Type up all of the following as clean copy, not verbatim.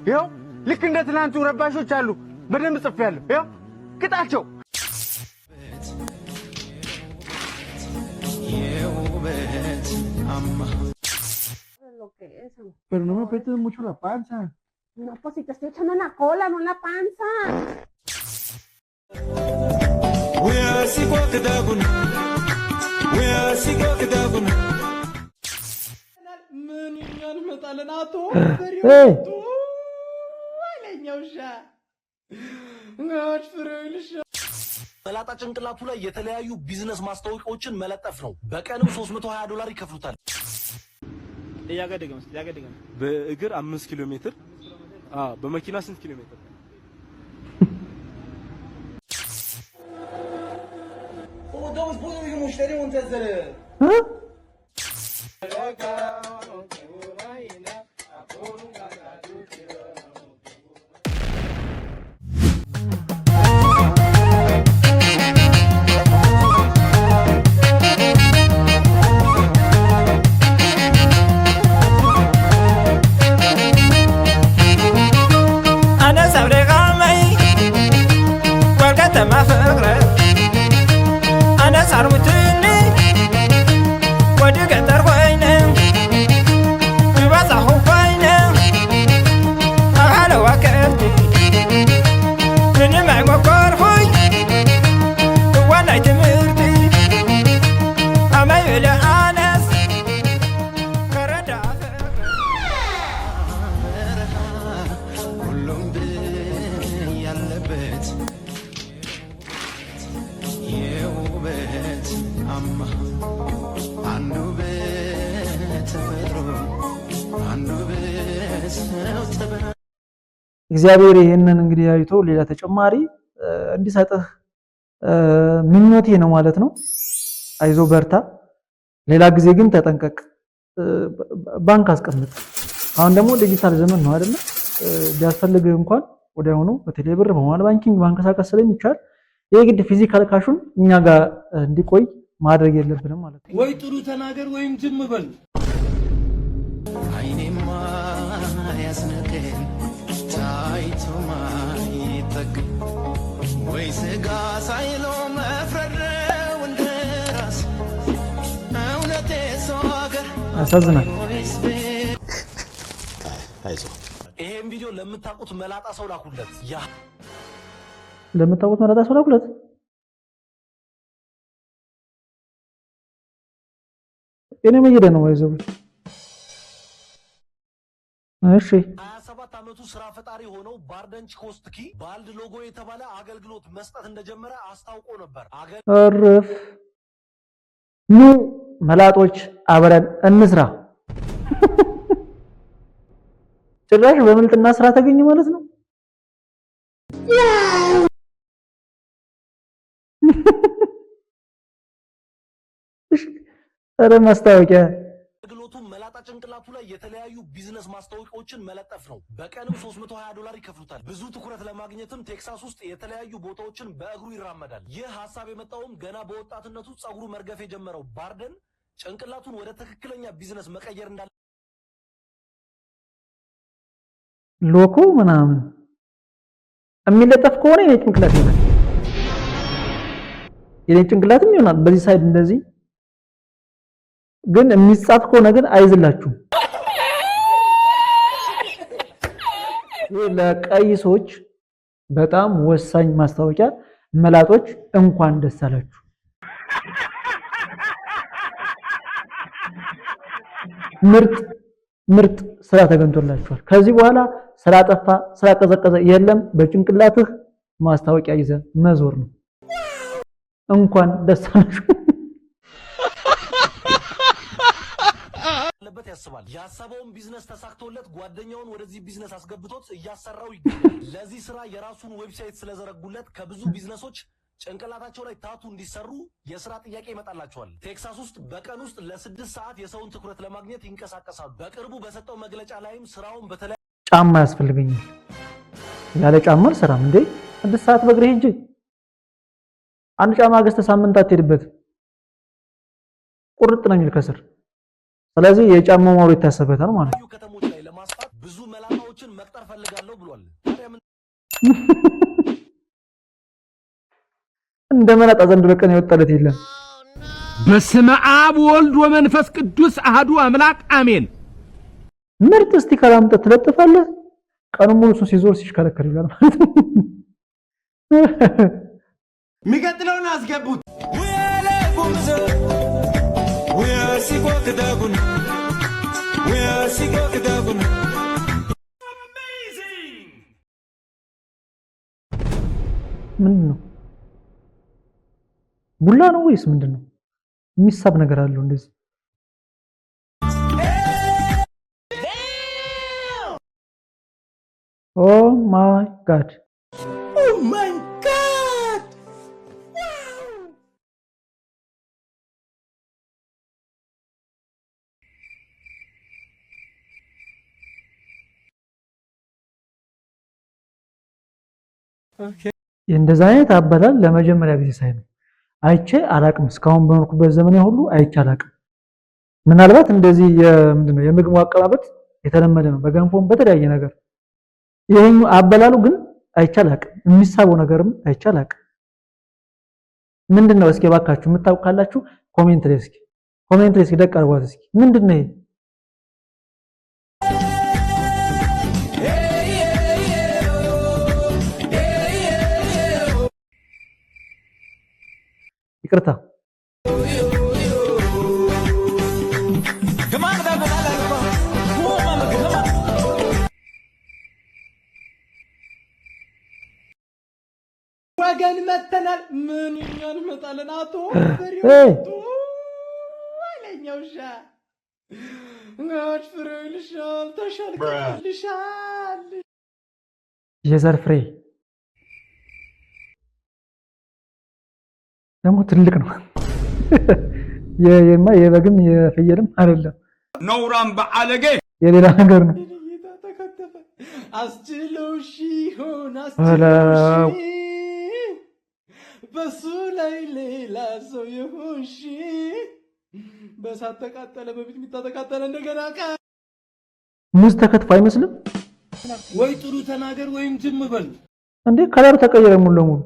ይኸው ልክ እንደ ትናንቱ ረባሾች አሉ በደንብ ጽፌያለሁ ይኸው ቅጣቸው Pero no me aprietes mucho la panza. No, pues si te estoy echando en la cola, no en la panza. መላጣ ጭንቅላቱ ላይ የተለያዩ ቢዝነስ ማስታወቂያዎችን መለጠፍ ነው። በቀንም $320 ይከፍሉታል። ያገደገም በእግር 5 ኪሎ ሜትር በመኪና ስንት ኪሎ ሜትር? እግዚአብሔር ይሄንን እንግዲህ አይቶ ሌላ ተጨማሪ እንዲሰጥህ ምኞቴ ነው ማለት ነው። አይዞ በርታ። ሌላ ጊዜ ግን ተጠንቀቅ። ባንክ አስቀምጥ። አሁን ደግሞ ዲጂታል ዘመን ነው አይደል? ቢያስፈልግህ እንኳን ወዲያውኑ በቴሌብር በሞባይል ባንኪንግ ማንቀሳቀስ ስለሚቻል የግድ ፊዚካል ካሹን እኛ ጋር እንዲቆይ ማድረግ የለብንም ማለት ነው። ወይ ጥሩ ተናገር ወይም ዝም በል። አይኔማ ያስነከኝ ታይቶማ ይጠቅ ወይ ስጋ ሳይሎ መፍረረው እንደራስ እውነቴ ሰው ሀገር ያሳዝናል። ይሄን ቪዲዮ ለምታውቁት መላጣ ሰው ላኩለት። ለምታውቁት መላጣ ሰው ላኩለት። እኔ መየደ ነው ወይዘው እሺ 27 ዓመቱ ስራ ፈጣሪ ሆነው ባርደንች ኮስትኪ ባልድ ሎጎ የተባለ አገልግሎት መስጠት እንደጀመረ አስታውቆ ነበር። እርፍ ኑ መላጦች አብረን እንስራ። ጭራሽ በምልጥና ስራ ተገኘ ማለት ነው። ኧረ ማስታወቂያ አገልግሎቱ መላጣ ጭንቅላቱ ላይ የተለያዩ ቢዝነስ ማስታወቂያዎችን መለጠፍ ነው። በቀንም $320 ይከፍሉታል። ብዙ ትኩረት ለማግኘትም ቴክሳስ ውስጥ የተለያዩ ቦታዎችን በእግሩ ይራመዳል። ይህ ሐሳብ የመጣውም ገና በወጣትነቱ ጸጉሩ መርገፍ የጀመረው ባርደን ጭንቅላቱን ወደ ትክክለኛ ቢዝነስ መቀየር እንዳለ ሎኮ ምናምን የሚለጠፍ ከሆነ የኔ ጭንቅላት ይሆናል። የኔ ጭንቅላትም ይሆናል በዚህ ሳይድ እንደዚህ ግን የሚጻፍ ከሆነ ግን አይዝላችሁም። ይሄ ለቀይ ሰዎች በጣም ወሳኝ ማስታወቂያ። መላጦች እንኳን ደስ አላችሁ። ምርጥ ስራ ተገኝቶላችኋል። ከዚህ በኋላ ስራ ጠፋ፣ ስራ ቀዘቀዘ የለም። በጭንቅላትህ ማስታወቂያ ይዘህ መዞር ነው። እንኳን ደስ አላችሁ። ያስባል። ያሰበውን ቢዝነስ ተሳክቶለት ጓደኛውን ወደዚህ ቢዝነስ አስገብቶት እያሰራው ይገኛል። ለዚህ ስራ የራሱን ዌብሳይት ስለዘረጉለት ከብዙ ቢዝነሶች ጭንቅላታቸው ላይ ታቱ እንዲሰሩ የስራ ጥያቄ ይመጣላቸዋል። ቴክሳስ ውስጥ በቀን ውስጥ ለ6 ሰዓት የሰውን ትኩረት ለማግኘት ይንቀሳቀሳሉ። በቅርቡ በሰጠው መግለጫ ላይም ስራውን በተለይ ጫማ ያስፈልገኛል፣ ያለ ጫማ አልሰራም እንዴ 6 ሰዓት በእግሬ ሂጅ አንድ ጫማ ገዝተህ ሳምንት አትሄድበት፣ ቁርጥ ነው የሚል ከስር። ስለዚህ የጫማው ማውራት ይታሰበታል ማለት ነው። ከተሞች ላይ ለማስፋት ብዙ መላጣዎችን መቅጠር ፈልጋለሁ እንደመላጣ ዘንድሮ ቀን የወጣለት የለም። በስመ አብ ወልድ ወመንፈስ ቅዱስ አሐዱ አምላክ አሜን። ምርጥ ስቲከር አምጥተህ ትለጥፋለህ። ቀኑ ሙሉ እሱ ሲዞር ሲሽከረከር ይላል ማለት ነው። የሚቀጥለውን አስገቡት። ምንድን ነው? ቡላ ነው ወይስ ምንድን ነው? የሚሳብ ነገር አለው እንደዚህ። ኦ ማይ ጋድ እንደዛ አይነት አባላል ለመጀመሪያ ጊዜ ሳይ ነው አይቼ አላቅም። እስካሁን በኖርኩበት ዘመኔ ሁሉ አይቼ አላቅም። ምናልባት እንደዚህ ምንድነው የምግቡ አቀራረብ የተለመደ ነው በገንፎም በተለያየ ነገር። ይሄኛው አበላሉ ግን አይቼ አላቅም። የሚሳበው ነገርም አይቼ አላቅም። ምንድነው? እስኪ ባካችሁ የምታውቁ ካላችሁ ኮሜንት ላይ እስኪ ደቅ አድርጓት እስኪ ምንድነው ይሄ? ይቅርታ ወገን መተናል። ምን እኛን መጣለን? አቶ ፍሬው ወለኛው ጋሽ ፍሬው ይልሻል፣ ተሻልከልሻል። የዘር ፍሬ ደግሞ ትልቅ ነው። የበግም የፍየልም አይደለም፣ ነውራም በአለጌ የሌላ ነገር ነው። አስችሎሽ ይሁን አስችሎሽ በሱ ላይ ሌላ ሰው ይሁንሽ። በሳት ተቃጠለ፣ በፊት ተቃጠለ፣ እንደገና ሙዝ ተከትፎ አይመስልም ወይ? ጥሩ ተናገር ወይም ዝም በል እንዴ! ከለሩ ተቀየረ ሙሉ ለሙሉ።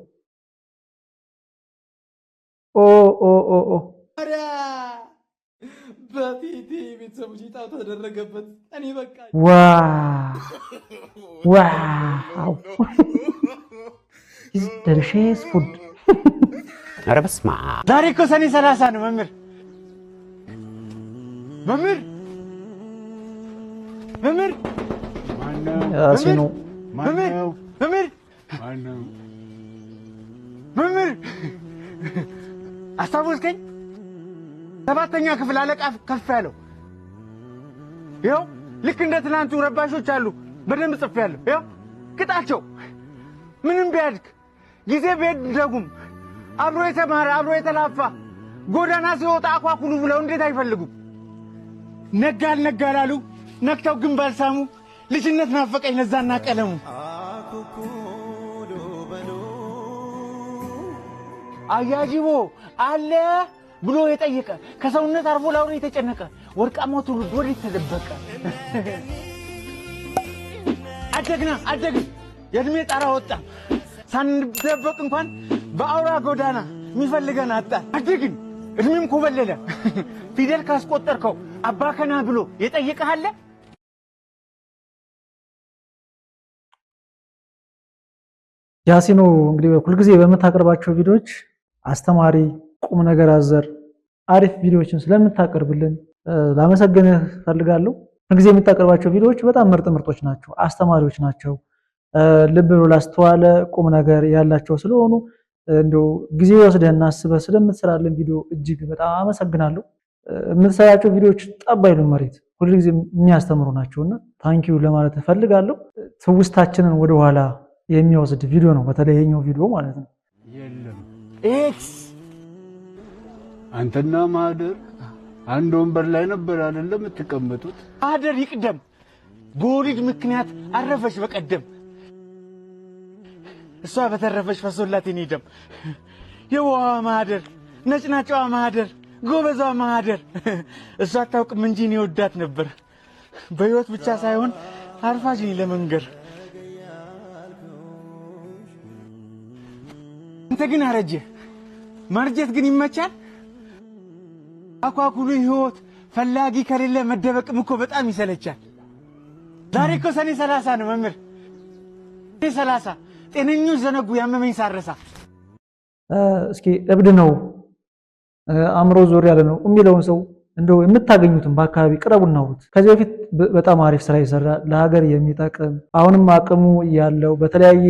ኦ ኦ ኦ ኦ አራ በቲቲ ቤተሰቦች ይጣው ተደረገበት። እኔ በቃ ዋው is delicious food። ኧረ በስመ አብ! ዛሬ እኮ ሰኔ 30 ነው መምህር። ማነው አስታወስከኝ? 7ኛ ክፍል አለቃ ከፍ ያለው ይኸው ልክ እንደ ትናንቱ ረባሾች አሉ። በደንብ ጽፌያለሁ። ይኸው ቅጣቸው። ምንም ቢያድግ ጊዜ ቢሄድ ደጉም አብሮ የተማረ አብሮ የተላፋ ጎዳና ሲወጣ አኳኩሉ ብለው እንዴት አይፈልጉም? ነጋ አልነጋ አላሉ፣ ነክተው ግን ባልሳሙ። ልጅነት ናፈቀኝ ለዛና ቀለሙ። አያጅቦ አለ ብሎ የጠየቀ ከሰውነት አርፎ ላውሬ የተጨነቀ ወርቃማው ትውልድ ወዴት ተደበቀ? አደግን የእድሜ ጣራ ወጣ። ሳንደበቅ እንኳን በአውራ ጎዳና የሚፈልገን አጣ። አደግን እድሜም ኮበለለ። ፊደል ካስቆጠርከው አባከና ብሎ የጠየቀህ አለ? ያሲኖ እንግዲህ ሁልጊዜ በምታቀርባቸው ቪዲዮዎች አስተማሪ ቁም ነገር አዘር አሪፍ ቪዲዮዎችን ስለምታቀርብልን ላመሰግንህ ፈልጋለሁ። ሁልጊዜ የምታቀርባቸው ቪዲዮዎች በጣም ምርጦች ናቸው፣ አስተማሪዎች ናቸው። ልብ ብሎ ላስተዋለ ቁም ነገር ያላቸው ስለሆኑ እንደው ጊዜ ወስደህና አስበህ ስለምትሰራልን ቪዲዮ እጅግ በጣም አመሰግናለሁ። የምትሰራቸው ቪዲዮዎች ጠብ አይሉም፣ መሬት ሁልጊዜ የሚያስተምሩ ናቸውና ታንኪዩ ለማለት እፈልጋለሁ። ትውስታችንን ወደኋላ የሚወስድ ቪዲዮ ነው፣ በተለይ ይሄኛው ቪዲዮ ማለት ነው። የለም ኤክስ አንተና ማህደር አንድ ወንበር ላይ ነበር አይደለም የምትቀመጡት? ማህደር ይቅደም፣ በወሊድ ምክንያት አረፈች በቀደም። እሷ በተረፈች ፈሶላት የኔ ደም። የዋዋ ማህደር፣ ነጭናጫዋ ማህደር፣ ጎበዟ ማህደር። እሷ አታውቅም እንጂ እኔ ወዳት ነበር። በህይወት ብቻ ሳይሆን አርፋጅኝ ለመንገር ግን አረጀ። ማርጀት ግን ይመቻል። አኳኩሉ ህይወት ፈላጊ ከሌለ መደበቅም እኮ በጣም ይሰለቻል። ዛሬ እኮ ሰኔ 30 ነው መምህር። ሰኔ 30 ጤነኞች ዘነጉ ያመመኝ ሳረሳ። እስኪ እብድ ነው አእምሮ ዞር ያለ ነው የሚለውን ሰው እንደው የምታገኙትን በአካባቢ ቅረቡና አውሩት። ከዚህ በፊት በጣም አሪፍ ስራ ይሰራ ለሀገር የሚጠቅም አሁንም አቅሙ ያለው በተለያየ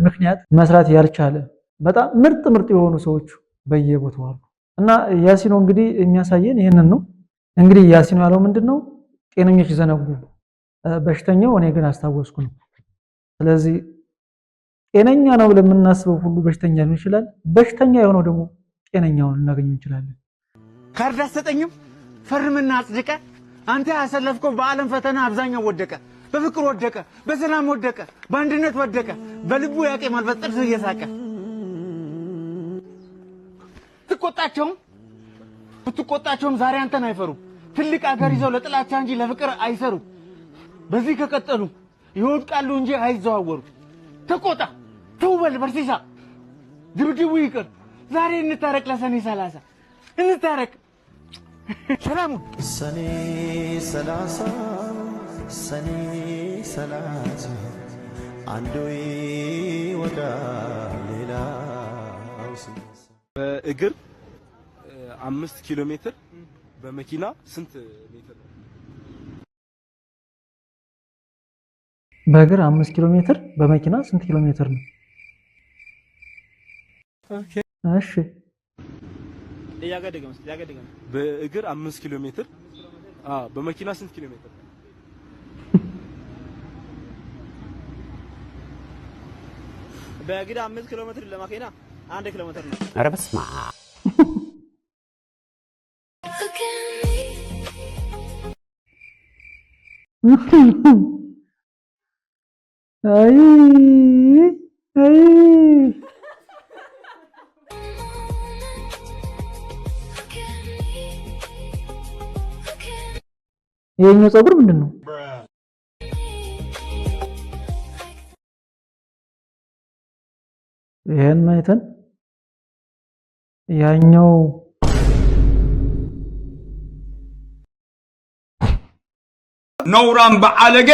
ምክንያት መስራት ያልቻለ በጣም ምርጥ የሆኑ ሰዎች በየቦታው አሉ እና ያሲኖ እንግዲህ የሚያሳየን ይሄንን ነው። እንግዲህ ያሲኖ ያለው ምንድነው? ጤነኞች ዘነጉ በሽተኛው እኔ ግን አስታወስኩ ነው። ስለዚህ ጤነኛ ነው ብለን የምናስበው ሁሉ በሽተኛ ሊሆን ይችላል። በሽተኛ የሆነው ደግሞ ጤነኛውን ልናገኘው እንችላለን። ካርድ አትሰጠኝም? ፈርምና አጽድቀ። አንተ ያሰለፍከው በዓለም ፈተና አብዛኛው ወደቀ። በፍቅር ወደቀ፣ በሰላም ወደቀ፣ በአንድነት ወደቀ። በልቡ ያቄማል በጥርሱ እየሳቀ። ብትቆጣቸውም ዛሬ አንተን አይፈሩም። ትልቅ አገር ይዘው ለጥላቻ እንጂ ለፍቅር አይሰሩም። በዚህ ከቀጠሉ ይወድቃሉ እንጂ አይዘዋወሩ። ተቆጣ፣ ተውበል፣ በርሲሳ፣ ድብድቡ ይቅር። ዛሬ እንታረቅ፣ ለሰኔ 30 እንታረቅ። ሰላሙ ሰኔ 30 ሰኔ 30 አንዱ ይወዳል ሌላው ሲነሳ። በእግር 5 ኪሎ ሜትር በመኪና ስንት ሜትር ነው? በእግር 5 ኪሎ ሜትር በመኪና ስንት ኪሎ ሜትር ነው? ኦኬ እሺ በእግር 5 ኪሎ ሜትር በመኪና ስንት ኪሎ ሜትር? በእግር 5 ኪሎ ሜትር ለመኪና 1 ኪሎ ሜትር ነው። ኧረ በስመ አብ። አይ የኛው ፀጉር ምንድን ነው? ይሄን አይተን ያኛው ነውራም በአለጌ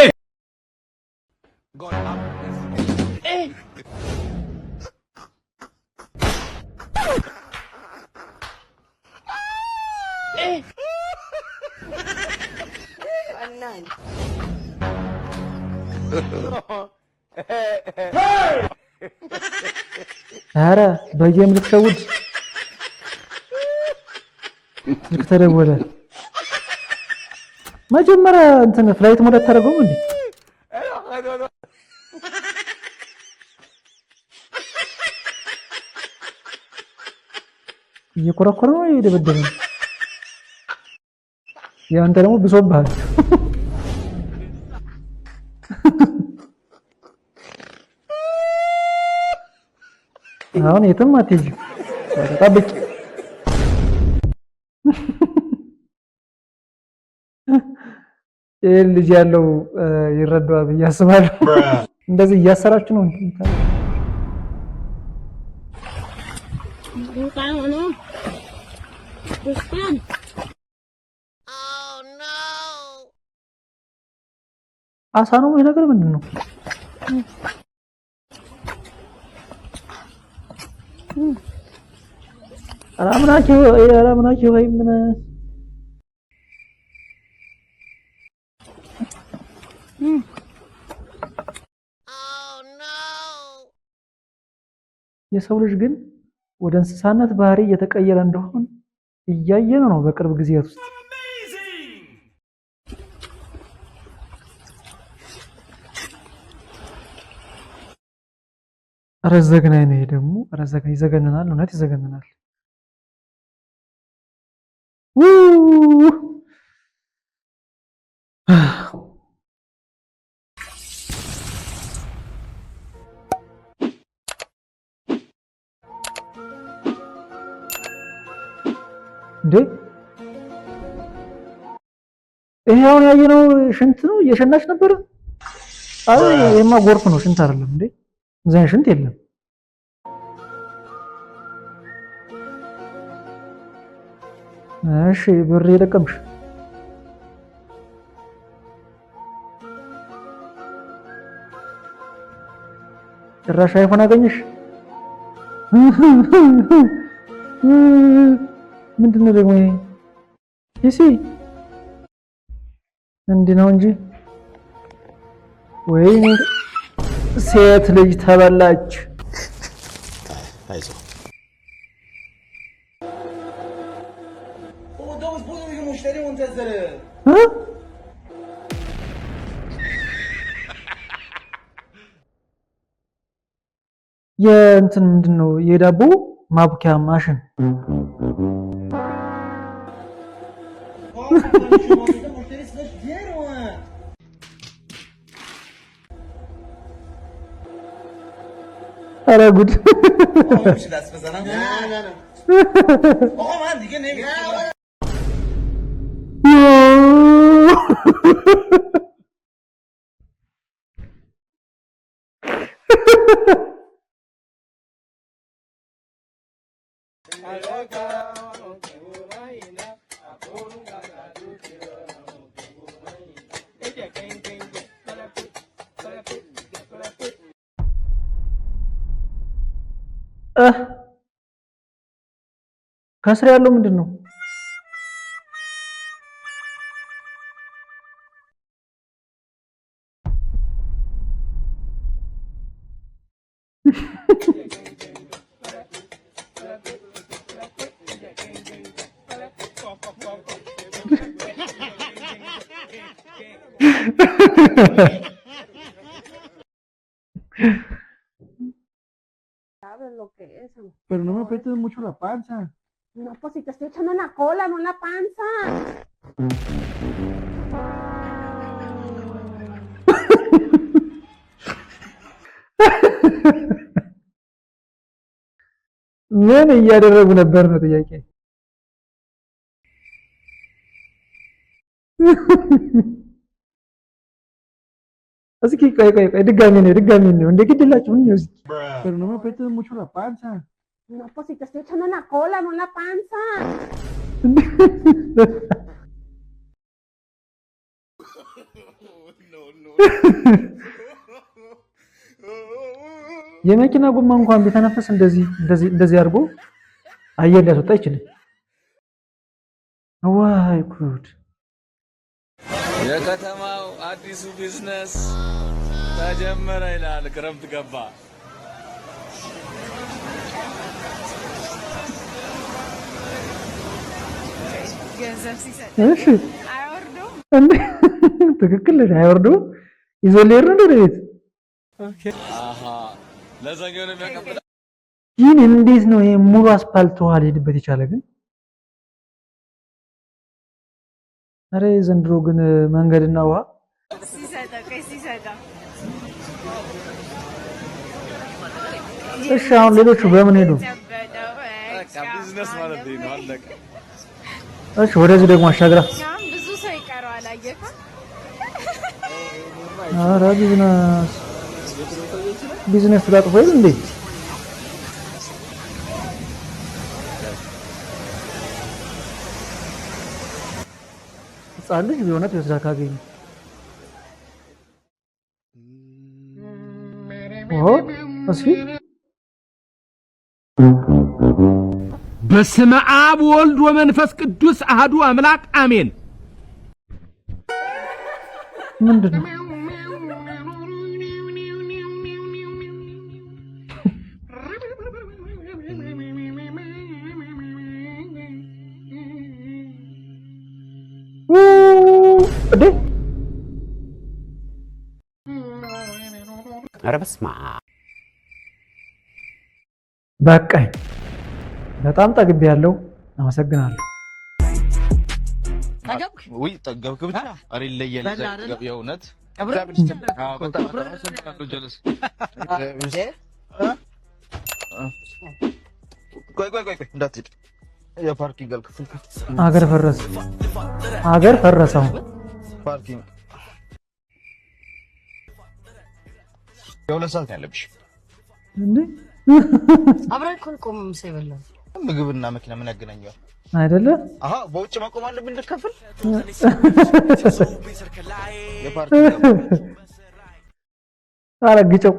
ኧረ በጌም ልትሸውድ ስልክ ተደወለ። መጀመሪያ እንትን ፍላይት ሞድ አታደርገውም እንዴ? እየኮረኮረ ነው የደበደበ። ያንተ ደግሞ ብሶብሃል። አሁን የትም አትሄጂም። ጠብቂ። ይሄ ልጅ ያለው ይረዳዋል ብዬ አስባለሁ። እንደዚህ እያሰራችሁ ነው እንዴ? አሳ ነው ይሄ ነገር ምንድን ነው? አላምናችሁ ወይ ምን የሰው ልጅ ግን ወደ እንስሳነት ባህሪ እየተቀየረ እንደሆነ እያየን ነው በቅርብ ጊዜያት ውስጥ። ኧረ ዘግናኝ ነው ይሄ ደግሞ። ኧረ ዘግናኝ ይዘገንናል፣ እውነት ይዘገንናል። እንዴ ይሄ አሁን ያየነው ሽንት ነው? እየሸናች ነበር? አይ ይሄማ ጎርፍ ነው፣ ሽንት አይደለም እንዴ። እዚያ ሽንት የለም። እሺ ብር የለቀምሽ ጭራሽ አይፎን አገኘሽ? ምንድነው ደግሞ ይሄ? እሺ እንዲህ ነው እንጂ ወይ ሴት ልጅ ተበላች። አይዞህ የእንትን ምንድነው የዳቦ ማቡኪያ ማሽን ኧረ ጉድ ከስር ያለው ምንድነው? ¿Sabes lo que es? Pero no me aprietes mucho la panza. No, pues si te estoy echando en la cola, no en la panza. ምን እያደረጉ ነበር ነው ጥያቄ? እስኪ ቆይ ድጋሚ ነው እንደ ግድላችሁ ነው እስኪ Pero no me aprietes mucho la panza. No, pues si te estoy echando en la cola, no en la panza. የመኪና ጎማ እንኳን ቢተነፈስ እንደዚህ አድርጎ አየር ሊያስወጣ ይችላል። ዋይ ጉድ! የከተማው አዲሱ ቢዝነስ ተጀመረ ይላል። ክረምት ገባ። እሺ አይወርዱም። ትክክል አይወርዱም። ይዞ ሊሄድ ነው ወደ ቤት። አሃ ለዛኛው ነው የሚያቀብለው። ይህን እንዴት ነው ይሄ ሙሉ አስፓልት ውሃ ሊሄድበት የቻለ ግን? አረ ዘንድሮ ግን መንገድና ውሃ እሺ አሁን ሌሎቹ በምን ሄዱ? ቢዝነስ ማለት ነው አለቀ። እሺ ወደዚህ ደግሞ አሻግራ ብዙ ሰው ይቀረዋል። አየካ አረ ቢዝነስ ተላጥፎ ይል እንዴ? ጻልሽ ቢሆነት ይወስዳ ካገኝ እስኪ በስመ አብ ወልድ ወመንፈስ ቅዱስ አሐዱ አምላክ አሜን። ምንድነው? ኧረ በስመ አብ በቃኝ። በጣም ጠግቤያለሁ። አመሰግናለሁ። ጠገብክ? ውይ ጠገብክ ብቻ አሬ ለየለ ጠገብ የእውነት ቆይ እንዳትሄድ የፓርኪንግ ክፍል አገር ፈረሰው ፓርኪንግ የሁለት ሰዓት ያለብሽ እንዴ? አብረን እኮ ቆመን ምሳ ይበላል። ምግብና መኪና ምን ያገናኘዋል? አይደለ? አሃ በውጭ መቆም አለብኝ ልከፍል። አረግጨው